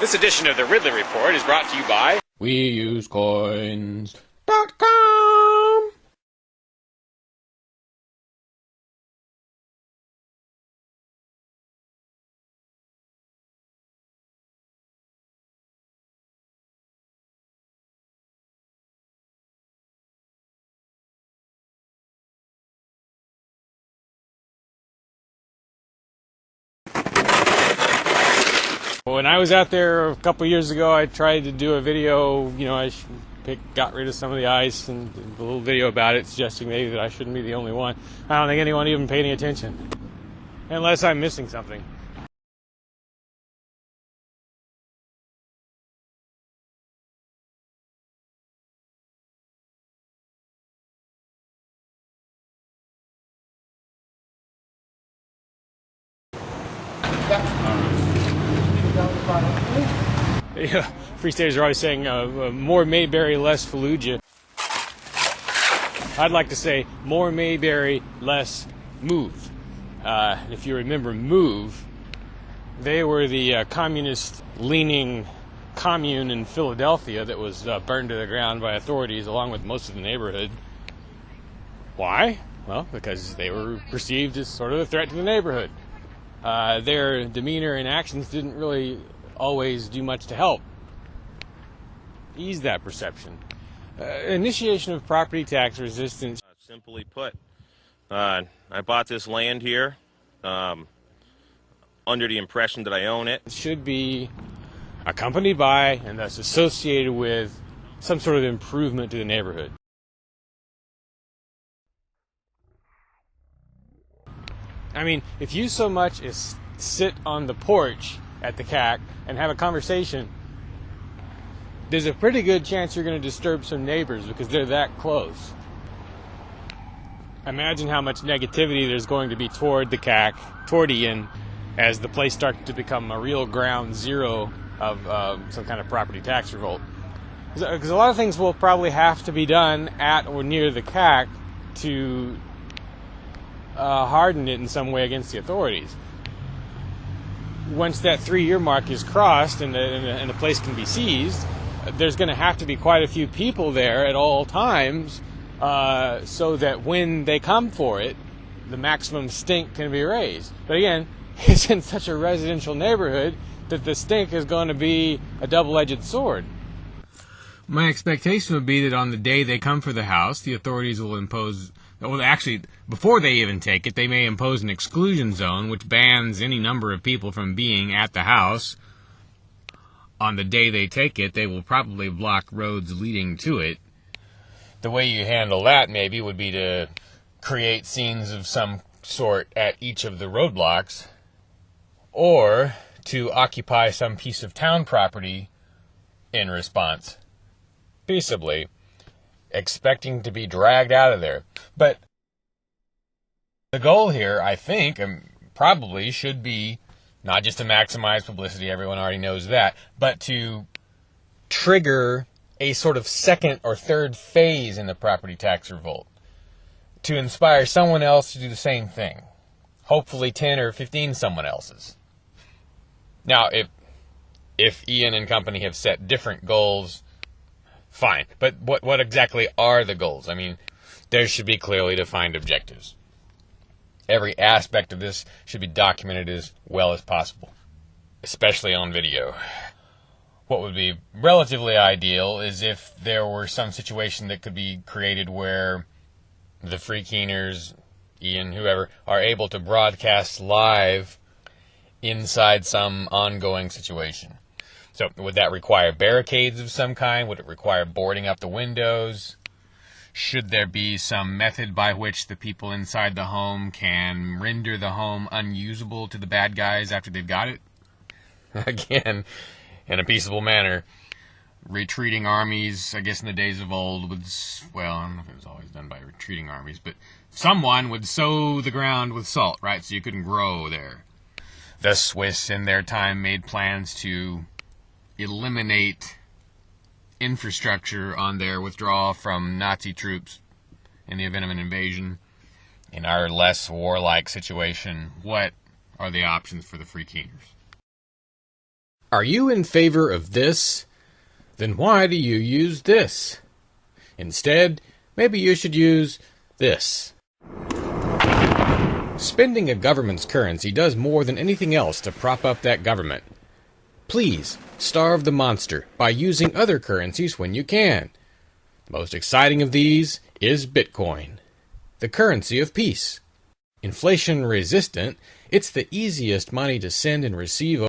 This edition of the Ridley Report is brought to you by WeUseCoins.com. When I was out there a couple years ago, I tried to do a video, I got rid of some of the ice and did a little video about it, suggesting maybe that I shouldn't be the only one. I don't think anyone even paid any attention, unless I'm missing something. Yeah, Free Staters are always saying more Mayberry, less Fallujah. I'd like to say more Mayberry, less Move. If you remember Move, they were the communist-leaning commune in Philadelphia that was burned to the ground by authorities along with most of the neighborhood. Why? Well, because they were perceived as sort of a threat to the neighborhood. Their demeanor and actions didn't really always do much to help ease that perception. Initiation of property tax resistance. Simply put, I bought this land here under the impression that I own it. It should be accompanied by and thus associated with some sort of improvement to the neighborhood. I mean, if you so much as sit on the porch at the CAC and have a conversation, there's a pretty good chance you're going to disturb some neighbors because they're that close. Imagine how much negativity there's going to be toward the CAC, toward Ian, as the place starts to become a real ground zero of some kind of property tax revolt. Because a lot of things will probably have to be done at or near the CAC to harden it in some way against the authorities. Once that 3-year mark is crossed and the place can be seized, there's going to have to be quite a few people there at all times so that when they come for it, the maximum stink can be raised. But again, it's in such a residential neighborhood that the stink is going to be a double-edged sword. My expectation would be that on the day they come for the house, the authorities will impose... Well, actually, before they even take it, they may impose an exclusion zone, which bans any number of people from being at the house. On the day they take it, they will probably block roads leading to it. The way you handle that, maybe, would be to create scenes of some sort at each of the roadblocks, or to occupy some piece of town property in response, peaceably, expecting to be dragged out of there. But the goal here, I think, probably should be not just to maximize publicity, everyone already knows that, but to trigger a sort of second or third phase in the property tax revolt, to inspire someone else to do the same thing, hopefully 10 or 15 someone else's. Now, if Ian and company have set different goals, fine. But what exactly are the goals? I mean, there should be clearly defined objectives. Every aspect of this should be documented as well as possible, especially on video. What would be relatively ideal is if there were some situation that could be created where the free keeners, Ian, whoever, are able to broadcast live inside some ongoing situation. So would that require barricades of some kind? Would it require boarding up the windows? Should there be some method by which the people inside the home can render the home unusable to the bad guys after they've got it? Again, in a peaceable manner. Retreating armies, I guess in the days of old, would, well, I don't know if it was always done by retreating armies, but someone would sow the ground with salt, right, so you couldn't grow there. The Swiss, in their time, made plans to eliminate infrastructure on their withdrawal from Nazi troops in the event of an invasion. In our less warlike situation, what are the options for the free keeners? Are you in favor of this? Then why do you use this? Instead, maybe you should use this. Spending a government's currency does more than anything else to prop up that government. Please, starve the monster by using other currencies when you can. The most exciting of these is Bitcoin, the currency of peace. Inflation resistant, it's the easiest money to send and receive